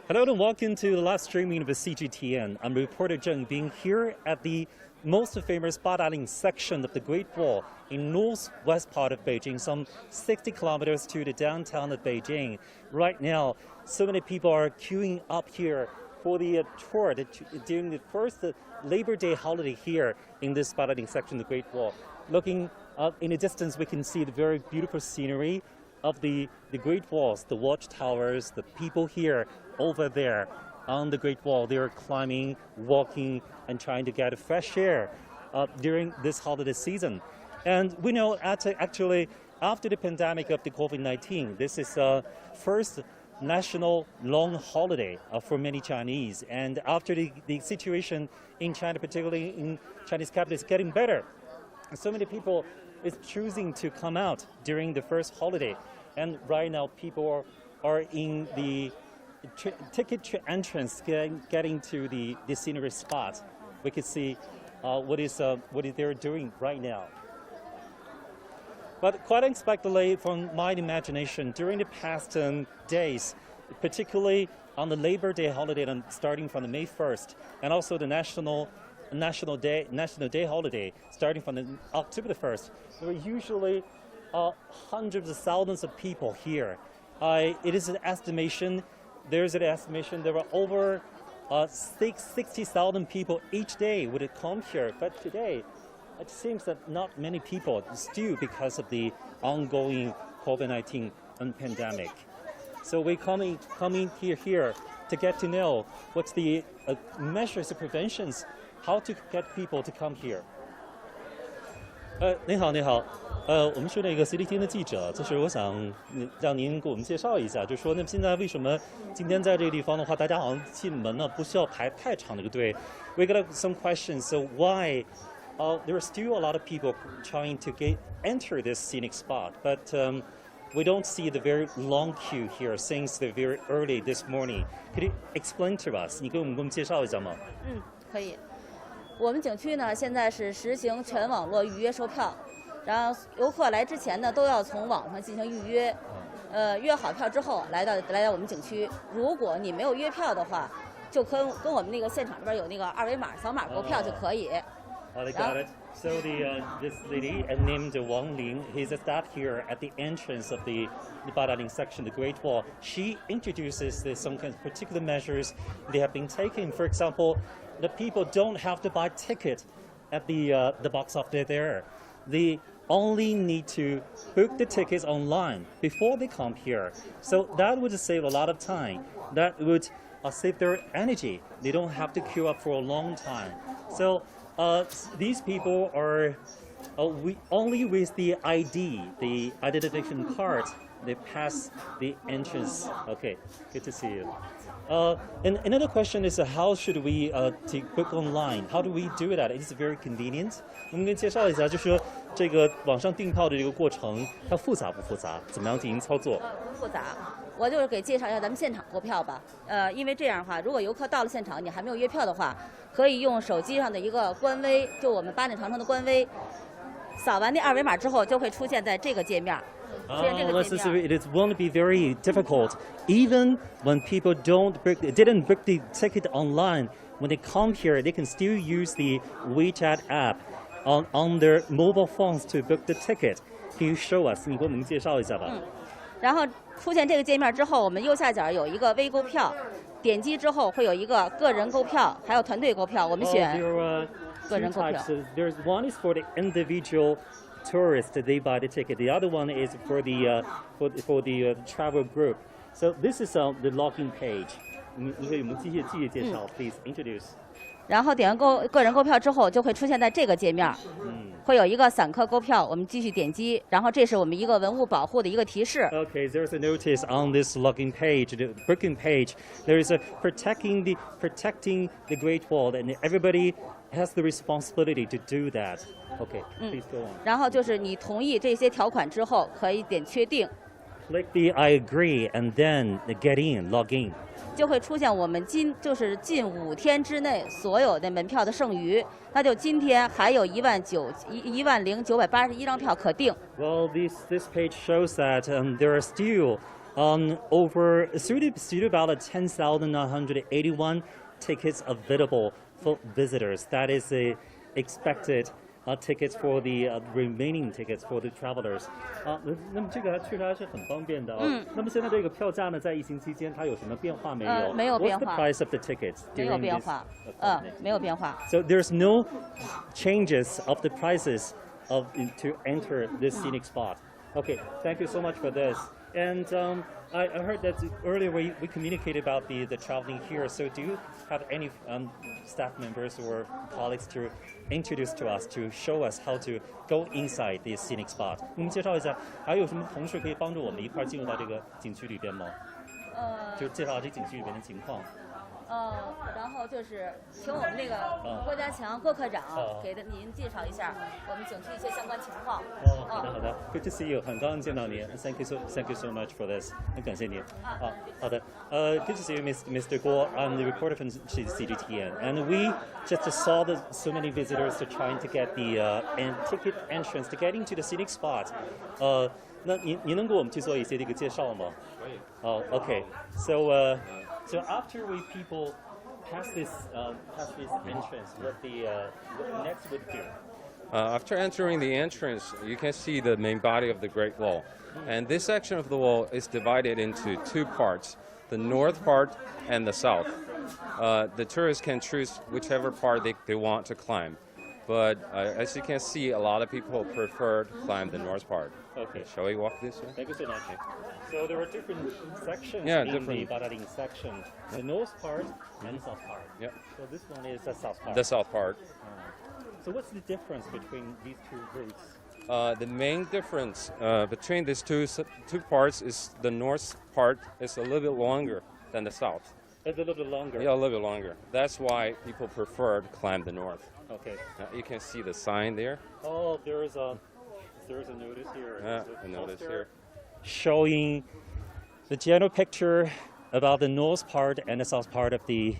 Hello and welcome to the live streaming of the CGTN. I'm reporter Zheng Yibing here at the most famous Badaling section of the Great Wall in northwest part of Beijing, some 60 kilometers to the downtown of Beijing. Right now, so many people are queuing up here for the tour during the first Labor Day holiday here in this Badaling section of the Great Wall. Looking up in the distance, we can see the very beautiful scenery of the Great Walls, the Watchtowers, the people here, over there on the Great Wall. They are climbing, walking, and trying to get fresh air during this holiday season. And we know actually after the pandemic of the COVID-19, this is first national long holiday for many Chinese. And after the situation in China, particularly in Chinese capital, is getting better, so many people is choosing to come out during the first holiday. And right now people are in the ticket entrance getting to the scenery spot. We can see what they're doing right now. But quite unexpectedly, from my imagination, during the past days, particularly on the Labor Day holiday starting from the May 1st, and also the National Day holiday starting from the October the 1st, there were usually hundreds of thousands of people here. It is an estimation. There's an estimation there were over 60,000 people each day would come here. But today, it seems that not many people still because of the ongoing COVID-19 pandemic. So we're coming here to get to know what's the measures of preventions, how to get people to come here. 您好，我们是那个 CGTN 的记者，就是我想让您给我们介绍一下，就是说，那么现在为什么今天在这个地方的话，大家好像进门呢不需要排太长的一个队 ？We got some questions. So why there are still a lot of people trying to enter this scenic spot, but we don't see the very long queue here since the very early this morning. Could you explain to us? 你给我们介绍一下吗？可以。我们景区呢，现在是实行全网络预约售票，然后游客来之前呢，都要从网上进行预约，约好票之后来到我们景区。如果你没有约票的话，就跟我们那个现场这边有那个二维码，扫码购票就可以。I got it. So this lady named Wang Ling, he's a staff here at the entrance of the Badaling section, the Great Wall. She introduces some kind of particular measures they have been taking. For example, the people don't have to buy ticket at the box office there. They only need to book the tickets online before they come here. So that would save a lot of time. That would save their energy. They don't have to queue up for a long time. So these people are only with the ID, the identification card, they pass the entrance. Okay, good to see you. And another question is how should we book online? How do we do that? It's very convenient. 我们给介绍一下，就是说这个网上订票的这个过程，它复杂不复杂？怎么样进行操作？不复杂。我就是给介绍一下咱们现场购票吧。因为这样的话，如果游客到了现场，你还没有约票的话，可以用手机上的一个官微，就我们八岭长城的官微，扫完那二维码之后，就会出现在这个界面。It won't be very difficult. Even when people didn't book the ticket online, when they come here, they can still use the WeChat app on their mobile phones to book the ticket. Can you show us? 你给我们介绍一下吧。然后出现这个界面之后，我们右下角有一个微购票，点击之后会有一个个人购票，还有团队购票。我们选个人购票。There's one is for the individual tourists, they buy the ticket. The other one is for the travel group. So this is the login page. 你可以我们继续介绍 please introduce. 然后点完个人购票之后，就会出现在这个界面，会有一个散客购票，我们继续点击，然后这是我们一个文物保护的一个提示。Okay, there's a notice on this login page, the booking page. There is a protecting the Great Wall, and everybody has the responsibility to do that. Okay, please go on. 然后就是你同意这些条款之后，可以点确定。Click the I agree and then get in, log in. 就会出现我们近5天之内所有的门票的剩余，那就今天还有10981张票可订。Well, this page shows that there are still over about 10,981 tickets available for visitors. That is the expected tickets for the remaining tickets for the travelers. 那么这个确实还是很方便的那么现在这个票价呢，在疫情期间它有什么变化没有？没有变化。 What's the price of the tickets? 没有变化。没有变化。So there's no changes of the prices to enter this scenic spot. Okay, thank you so much for this. And I heard that earlier we communicated about the traveling here. So do you have any staff members or colleagues to introduce to us to show us how to go inside the scenic spot? 我们介绍一下，还有什么同事可以帮助我们一块进入到这个景区里边吗？就介绍这景区里边的情况。然后就是请我们那个郭家强郭科长给您介绍一下我们景区一些相关情况。好的 ，Good to see you， 很高兴见到您 ，Thank you so much for this， 很感谢您。好的，Good to see you, Mr. Guo. I'm the reporter from CGTN, and we just saw so many visitors are trying to get the ticket entrance to get into the scenic spot. 那您能给我们去做一些这个介绍吗？可以。Okay. So after people pass this entrance, what the next would do? After entering the entrance, you can see the main body of the Great Wall. And this section of the wall is divided into two parts, the north part and the south. The tourists can choose whichever part they want to climb. But as you can see, a lot of people prefer to climb the north part. Okay. Shall we walk this way? Thank you so much. So there are different sections in the Badaling section. The north part and the south part. Yeah. So this one is the south part. The south part. So what's the difference between these two routes? The main difference between these two parts is the north part is a little bit longer than the south. It's a little bit longer. Yeah, a little bit longer. That's why people prefer to climb the north. Okay. You can see the sign there. Oh, there's a notice here. A notice here. Showing the general picture about the north part and the south part of the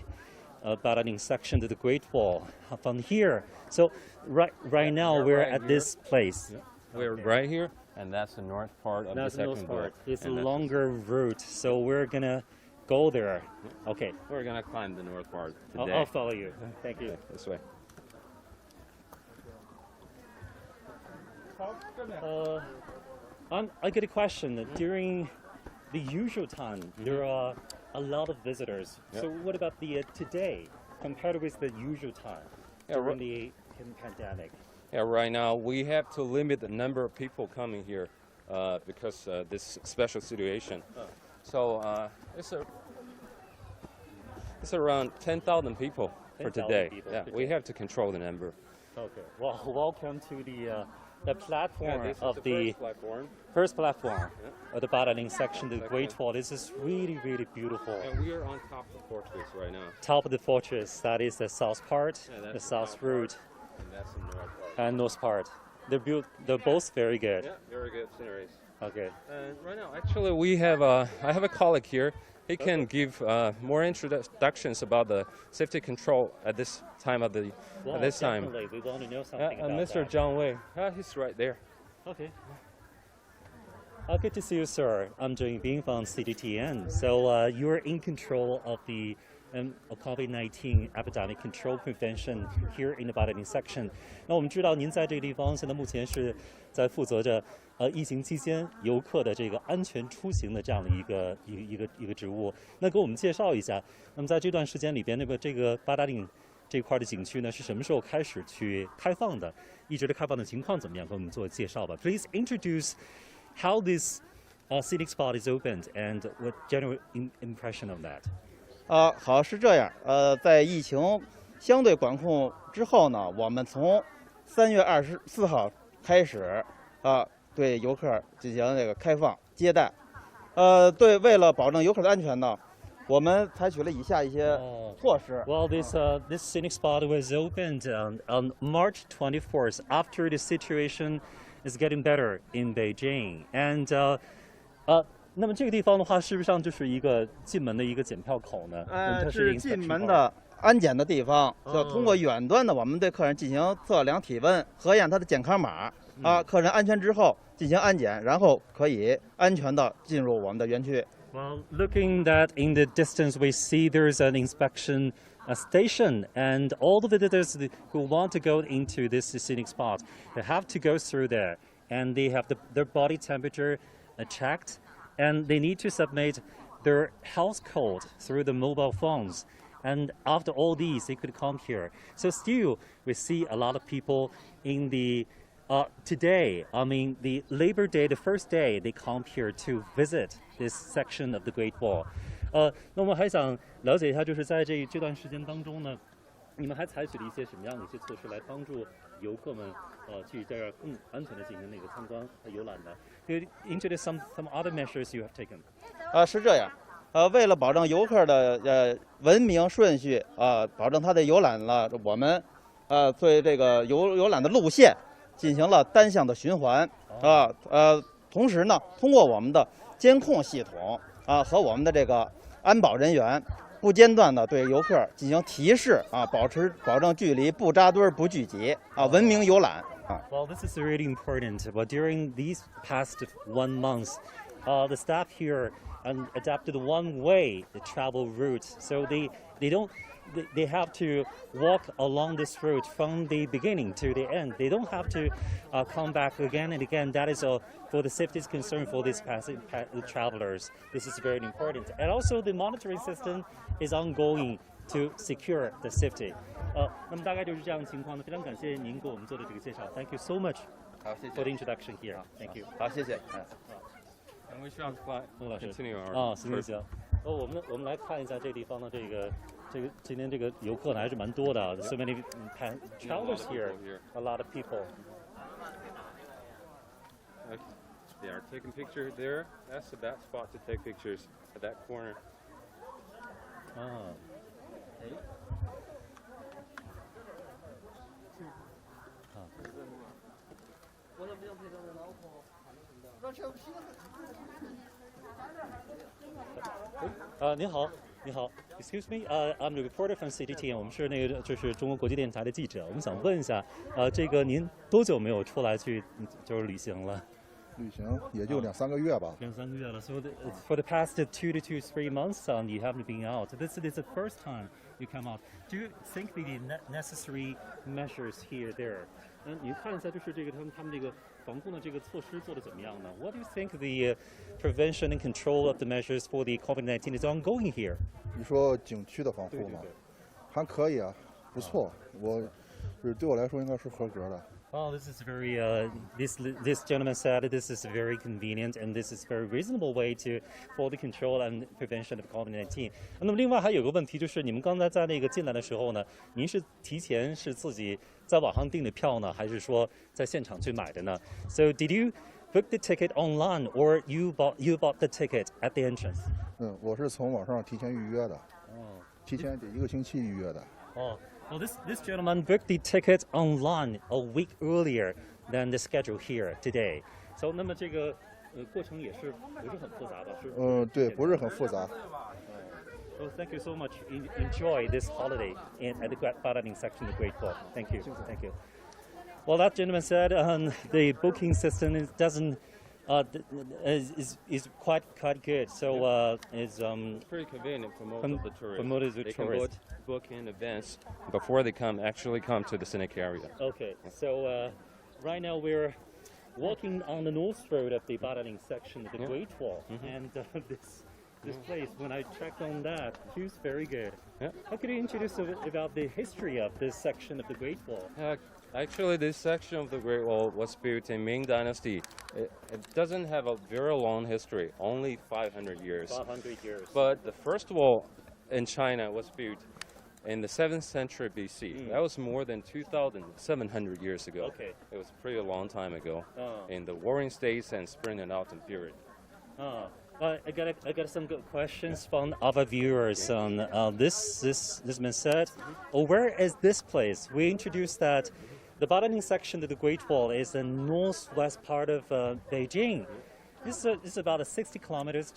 Badaling section of the Great Wall from here. So right now we're at this place. Yeah. We're right here, and that's the north part of the second part. It's a longer route, so we're gonna go there. Okay. We're gonna climb the north part today. I'll follow you. Thank you. This way. I get a question. During the usual time, there are a lot of visitors. Yep. So what about the today compared with the usual time during the pandemic? Yeah, right now we have to limit the number of people coming here because this special situation. So it's around 10,000 people for today. Yeah, we have to control the number. Okay. Well, welcome to the platform of the first platform of the Badaling section, the Great Wall. This is really, really beautiful. And we are on top of the fortress right now. Top of the fortress, that is the south part, the south route, and that's the north part. And north part. They're both very good. Yeah, very good sceneries. Okay. And right now, actually, I have a colleague here. He can give more introductions about the safety control at this time of the at this time. Definitely. We want to know something about Mr. that. Zhang Wei, he's right there. Okay. Good to see you, sir. I'm Zheng Yibing from CGTN. So you're in control of the COVID-19 epidemic control prevention here in the Badaling section. 那我们知道您在这个地方现在目前是在负责着疫情期间游客的这个安全出行的这样的一个职务。那给我们介绍一下，那么在这段时间里边，这个八达岭这块的景区呢是什么时候开始去开放的？一直的开放的情况怎么样？给我们做介绍吧。Please introduce how this scenic spot is opened and what general impression of that. 好，是这样。在疫情相对管控之后呢，我们从3月24号开始对游客进行这个开放接待。为了保证游客的安全呢，我们采取了以下一些措施。Well, this scenic spot was opened on March 24th after the situation is getting better in Beijing, and 那么这个地方的话，是不是上就是一个进门的一个检票口呢？是进门的安检的地方，就通过远端的，我们对客人进行测量体温、核验他的健康码，客人安全之后进行安检，然后可以安全的进入我们的园区。Well, looking that in the distance, we see there's an inspection station, and all the visitors who want to go into this scenic spot, they have to go through there, and they have their body temperature checked, and they need to submit their health code through the mobile phones. And after all these, they could come here. So still, we see a lot of people in the today, I mean, the Labor Day, the first day, they come here to visit this section of the Great Wall. 那么还想了解一下，就是在这段时间当中呢，你们还采取了一些什么样的一些措施来帮助游客们去这儿更安全的进行那个参观和游览呢？ Could you introduce some other measures you have taken? 是这样，为了保证游客的文明顺序保证他的游览了，我们对这个游览的路线进行了单向的循环同时呢，通过我们的监控系统和我们的这个安保人员不间断的对游客进行提示保证距离，不扎堆不聚集文明游览。Well, this is really important. But during these past 1 month, the staff here adapted one way the travel route, so they have to walk along this route from the beginning to the end. They don't have to come back again and again. That is for the safety concern for these travelers. This is very important. And also the monitoring system is ongoing to secure the safety. 那么大概就是这样的情况呢。非常感谢您给我们做的这个介绍。Thank you so much. 好，谢谢。 For the introduction here. Thank you. 好，谢谢。And we shall continue our 行。我们来看一下这地方的这个今天这个游客呢还是蛮多的。So many travelers here. A lot of people. They are taking pictures there. That's the best spot to take pictures at that corner. Excuse me, I'm the reporter from CGTN. 我们是就是中国国际电台的记者。我们想问一下，这个您多久没有出来去就是旅行了？旅行也就2-3个月吧。2-3个月了。So for the past 2 to 3 months, you haven't been out. This is the first time you come out. Do you think the necessary measures here there? 你看一下，就是这个他们这个防控的这个措施做得怎么样呢？ What do you think the prevention and control of the measures for the COVID-19 is ongoing here? 你说景区的防护吗？还可以啊，不错。对我来说应该是合格的。Oh, this is very. This gentleman said this is very convenient and this is very reasonable way for the control and prevention of COVID-19. 那么另外还有个问题就是，你们刚才在那个进来的时候呢，您是提前是自己在网上订的票呢，还是说在现场去买的呢 ？So did you book the ticket online or you bought the ticket at the entrance? 我是从网上提前预约的。提前得1个星期预约的。Well, this gentleman booked the ticket online a week earlier than the schedule here today. So, 那么这个过程也是不是很复杂吧？对，不是很复杂。Well, thank you so much. Enjoy this holiday at the Badaling section of the Great Wall. Thank you. Thank you. Well, that gentleman said the booking system is quite good. So it's pretty convenient for most of the tourists. For most of the they tourists. Can book in advance before they actually come to the scenic area. Okay. So right now we're walking on the north road of the Badaling section of the Great Wall, and this place, when I checked on that, feels very good. Yeah. How could you introduce about the history of this section of the Great Wall? Actually, this section of the Great Wall was built in Ming Dynasty. It doesn't have a very long history, only 500 years. 500 years. But the first wall in China was built in the 7th century BC. That was more than 2,700 years ago. Okay. It was pretty long time ago in the Warring States and Spring and Autumn period. I got some good questions from our viewers. This man said, where is this place? We introduced that the Badaling section of the Great Wall is the northwest part of Beijing. This is about 60 kilometers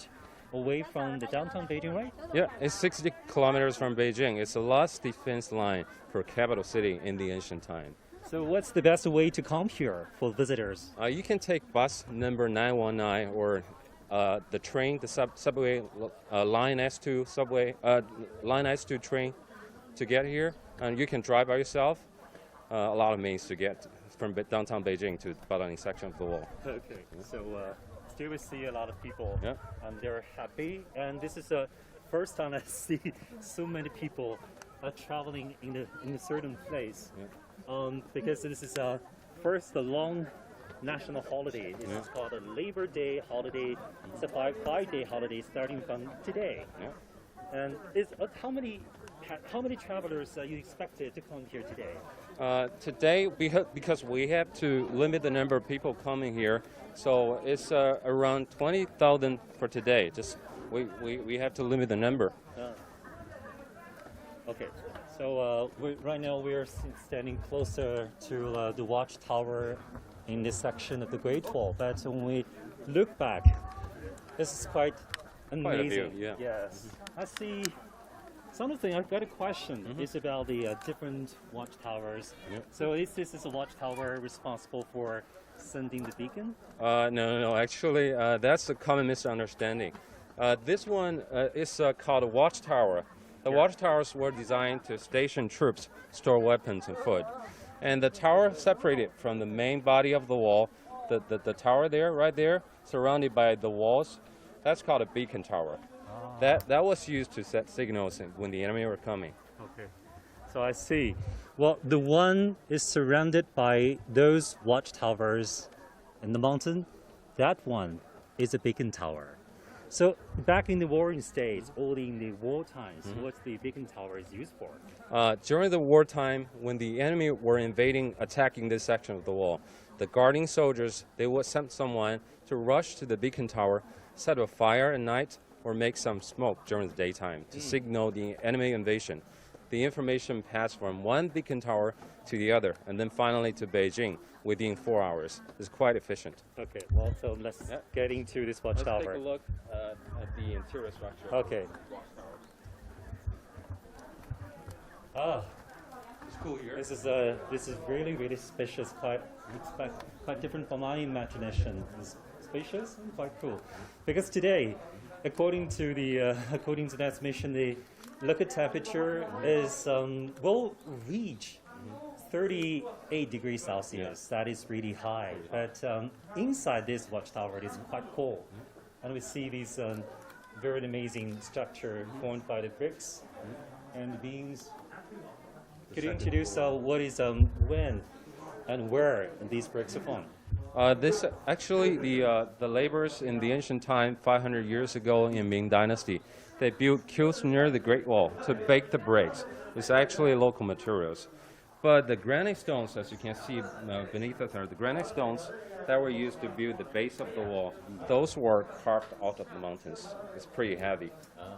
away from the downtown Beijing, right? Yeah, it's 60 kilometers from Beijing. It's the last defense line for capital city in the ancient time. So what's the best way to come here for visitors? You can take bus number 919 or the train, the subway, line S2 subway, line S2 train to get here. And you can drive by yourself. A lot of means to get from downtown Beijing to the Badaling section of the wall. Okay, so still we see a lot of people, Yeah. and they're happy. And this is the first time I see so many people traveling in a certain place. Yeah. Because this is first the long national holiday. This is called a Labor Day holiday. It's a five-day holiday starting from today. Yeah. And how many travelers you expected to come here today? Today, because we have to limit the number of people coming here, so it's around 20,000 for today. Just we have to limit the number. Okay, so right now we're standing closer to the Watchtower in this section of the Great Wall. But when we look back, this is quite amazing. Quite a view, yeah. Yes, I see. Something I've got a question is about the different watchtowers. Yep. So is this a watchtower responsible for sending the beacon? No. Actually, that's a common misunderstanding. This one is called a Watchtower. The watchtowers were designed to station troops, store weapons, and food. And the tower separated from the main body of the wall. The tower there, right there, surrounded by the walls, that's called a beacon tower. That was used to set signals when the enemy were coming. Okay, so I see. Well, the one is surrounded by those watchtowers in the mountain. That one is a beacon tower. So back in the warring states, or in the war times, what's the beacon tower is used for? During the wartime, when the enemy were attacking this section of the wall, the guarding soldiers, they would send someone to rush to the beacon tower, set a fire at night, or make some smoke during the daytime to signal the enemy invasion. The information passed from one beacon tower to the other, and then finally to Beijing within 4 hours. It's quite efficient. Okay, well, so let's get into this watchtower. Let's take a look at the interior structure. Okay. Ah, It's cool here. this is really spacious. Quite different from my imagination. It's spacious and quite cool. Because today, according to the estimation, the local temperature is will reach 38 degrees Celsius. That is really high. But inside this watchtower, it is quite cold, and we see these very amazing structure formed by the bricks and the beams. Could you introduce what is when and where these bricks are formed? This actually the laborers in the ancient time, 500 years ago in Ming Dynasty, they built kilns near the Great Wall to bake the bricks. It's actually local materials. But the granite stones, as you can see beneath us, are the granite stones that were used to build the base of the wall. Those were carved out of the mountains. It's pretty heavy. I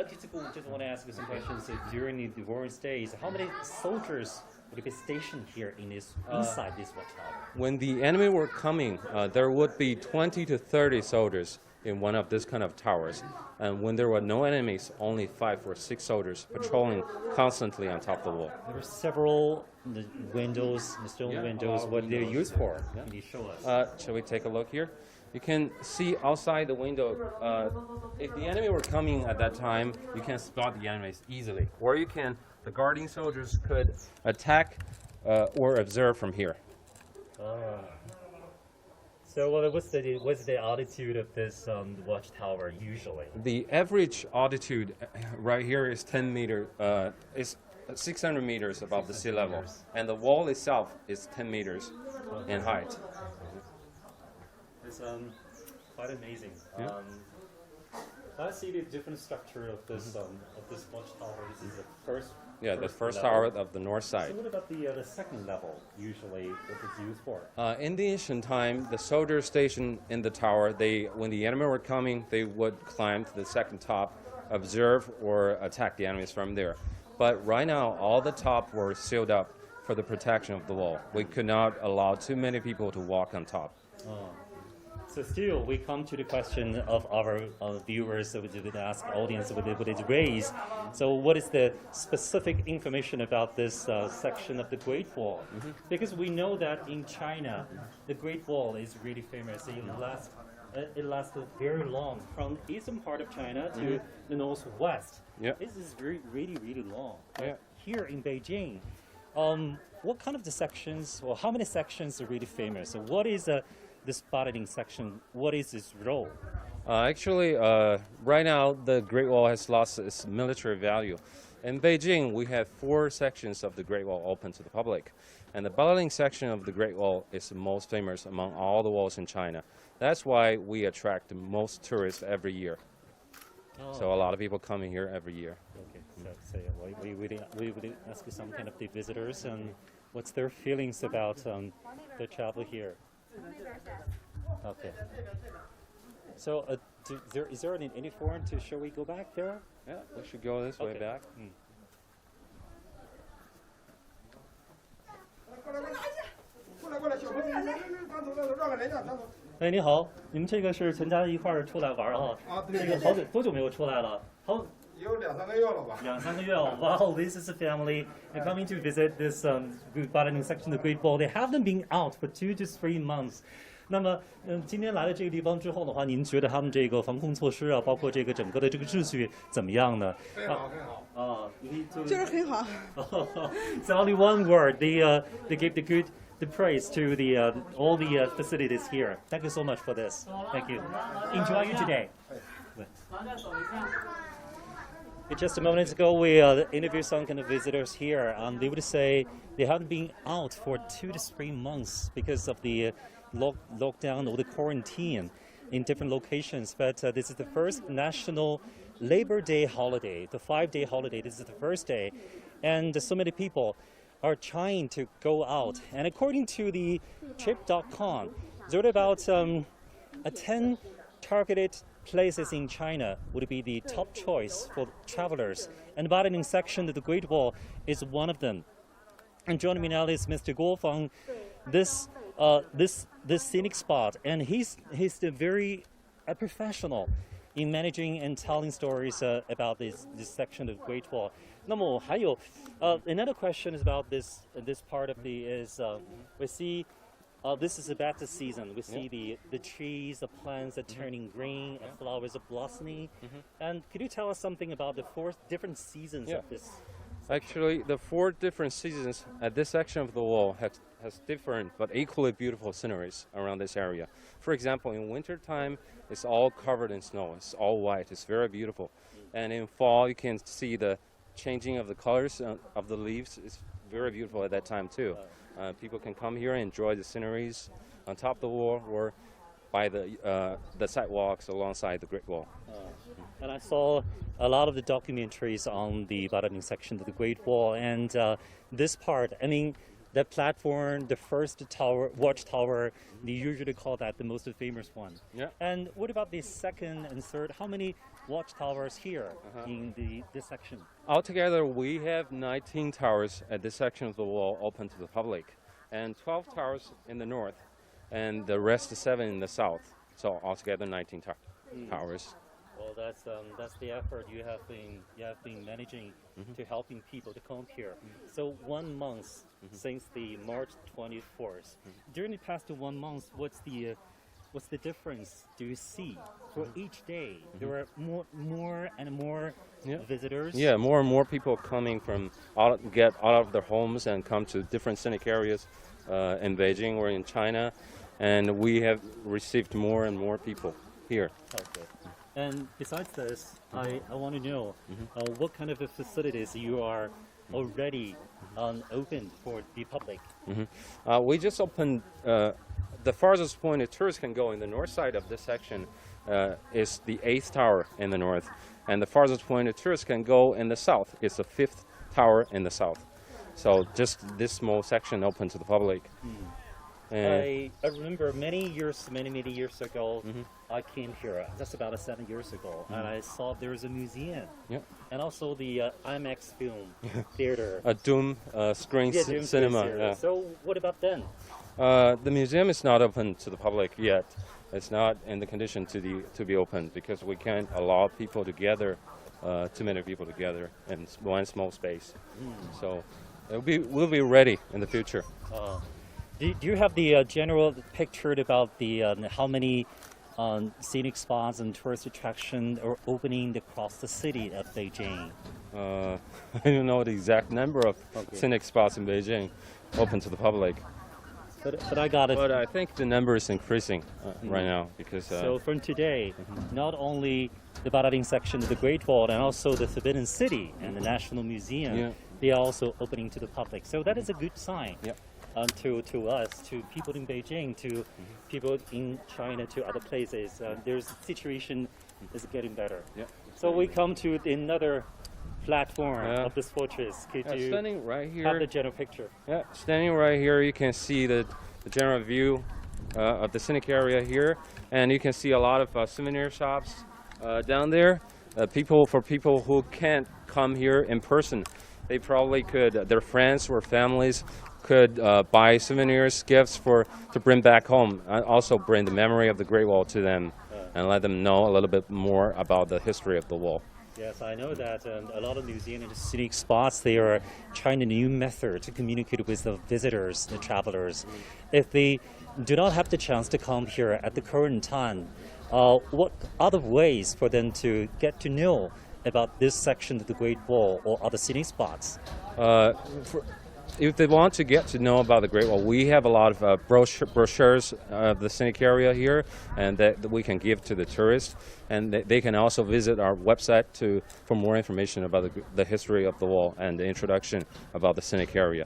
just want to ask you some questions. During the warring days, how many soldiers would be stationed here inside this watchtower? When the enemy were coming, there would be 20 to 30 soldiers in one of this kind of towers. And when there were no enemies, only 5 or 6 soldiers patrolling constantly on top of the wall. There were several windows, the stone windows. What they're used for? Can you show us? Shall we take a look here? You can see outside the window. If the enemy were coming at that time, you can spot the enemies easily. Or the guarding soldiers could attack or observe from here. So what's the altitude of this watchtower usually? The average altitude right here is 10 meters. Is 600 meters above the sea level, and the wall itself is 10 meters in height. It's quite amazing. Yeah. I see the different structure of this watchtower. This is the first. Yeah, the first level. tower of the north So side. what about the second level? Usually, what it's used for? In the ancient time, the soldiers stationed in the tower, when the enemy were coming, they would climb to the second top, observe or attack the enemies from there. But right now, all the top were sealed up for the protection of the wall. We could not allow too many people to walk on top. So still, we come to the question of our viewers, so we would ask audience, would it raise? So what is the specific information about this section of the Great Wall? Because we know that in China, the Great Wall is really famous. It lasts very long, from eastern part of China to the northwest. Yeah. This is really long. Yeah. Here in Beijing, what kind of the sections, or how many sections are really famous? So what is this Badaling section? What is its role? Actually, right now the Great Wall has lost its military value. In Beijing, we have 4 sections of the Great Wall open to the public. And the Badaling section of the Great Wall is the most famous among all the walls in China. That's why we attract the most tourists every year. So a lot of people coming here every year. Okay, so we would ask some kind of the visitors and what's their feelings about the travel here. Okay. So is there any forum to, shall we go back there? Yeah, we should go this way Okay. back. 哎，你好，你们这个是全家一块儿出来玩啊？对这个多久没有出来了？好有2、3个月了吧。 2、3个月哦。Wow, this is a family. They're coming to visit this Badaling section of the Great Wall. They haven't been out for 2 to 3 months. 那么，今天来了这个地方之后的话，您觉得他们这个防控措施啊，包括这个整个的这个秩序怎么样呢？很好，很好。啊，就是很好。It's only one word. They give the praise to all the facilities here. Thank you so much for this. Thank you. Enjoy you today. Just a moment ago, we interviewed some kind of visitors here, and they would say they haven't been out for 2 to 3 months because of the lockdown or the quarantine in different locations. But this is the first national Labor Day holiday, the 5-day holiday. This is the first day, and so many people are trying to go out. And according to the trip.com, there are about 10 targeted places in China would be the top choice for travelers. And the Badaling section of the Great Wall is one of them. And joining me now is Mr. Guo from this scenic spot, and he's very professional in managing and telling stories about this section of Great Wall. 那么还有 another question is about this part of we see this is about the season. We see the trees, the plants are turning green, and flowers are blossoming. And could you tell us something about the 4 different seasons of this? Actually, the 4 different seasons at this section of the wall has different but equally beautiful sceneries around this area. For example, in winter time, it's all covered in snow. It's all white. It's very beautiful. And in fall, you can see the changing of the colors of the leaves. It's very beautiful at that time too. People can come here and enjoy the sceneries on top of the wall or by the sidewalks alongside the Great Wall. And I saw a lot of the documentaries on the Badaling section of the Great Wall, and this part, I mean, the platform, the first tower, Watchtower, they usually call that the most famous one. Yeah. And what about the second and third? How many watchtowers here in this section? Altogether, we have 19 towers at this section of the wall open to the public, and 12 towers in the north, and the rest 7 in the south. So altogether 19 towers. Well, that's the effort you have been managing to helping people to come here. So 1 month since the March 24th. During the past 1 month, what's the difference do you see for each day? There are more and more visitors. Yeah, more and more people coming get out of their homes and come to different scenic areas in Beijing or in China, and we have received more and more people here. Okay. And besides this, I want to know what kind of facilities you are already open for the public. We just opened the farthest point a tourist can go in the north side of this section is the 8th tower in the north, and the farthest point a tourist can go in the south is the 5th tower in the south. So just this small section open to the public. I remember many years ago, I came here, just about 7 years ago, and I saw there was a museum, and also the IMAX film theater. A Doom screen cinema. So what about then? The museum is not open to the public yet. It's not in the condition to be open because we can't allow people together, too many people together in one small space. So we'll be ready in the future. Do you have the general picture about the how many scenic spots and tourist attractions are opening across the city of Beijing? I don't know the exact number of scenic spots in Beijing open to the public. But I got it. But I think the number is increasing right now because So from today, not only the Badaling section of the Great Wall and also the Forbidden City and the National Museum, they are also opening to the public. So that is a good sign to us, to people in Beijing, to people in China, to other places. Their situation is getting better. So we come to another platform of this fortress. Could you standing right have here? the general picture? Yeah, standing right here, you can see the general view of the scenic area here, and you can see a lot of souvenir shops down there. For people who can't come here in person, they probably could. Their friends or families could buy souvenirs, gifts to bring back home, and also bring the memory of the Great Wall to them, and let them know a little bit more about the history of the wall. Yes, I know that a lot of museums and scenic spots, they are trying a new method to communicate with the visitors, the travelers. If they do not have the chance to come here at the current time, what other ways for them to get to know about this section of the Great Wall or other scenic spots? If they want to get to know about the Great Wall, we have a lot of brochures of the scenic area here, and that we can give to the tourists. And they can also visit our website for more information about the history of the wall and the introduction about the scenic area.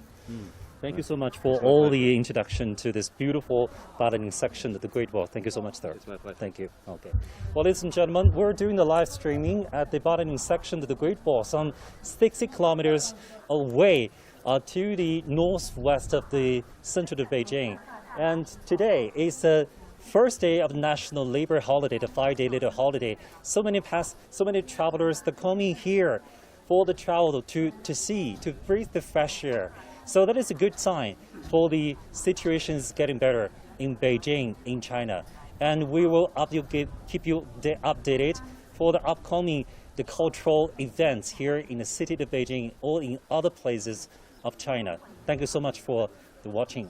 Thank you so much for all the introduction to this beautiful Badaling section of the Great Wall. Thank you so much, sir. It's my pleasure. Thank you. Okay. Well, ladies and gentlemen, we're doing the live streaming at the Badaling section of the Great Wall, some 60 kilometers away to the northwest of the center of Beijing. And today is the first day of the national labor holiday, the 5-day labor holiday. So many travelers that come in here for the travel to see, to breathe the fresh air. So that is a good sign for the situation is getting better in Beijing, in China. And we will keep you updated for the upcoming cultural events here in the city of Beijing or in other places of China. Thank you so much for watching.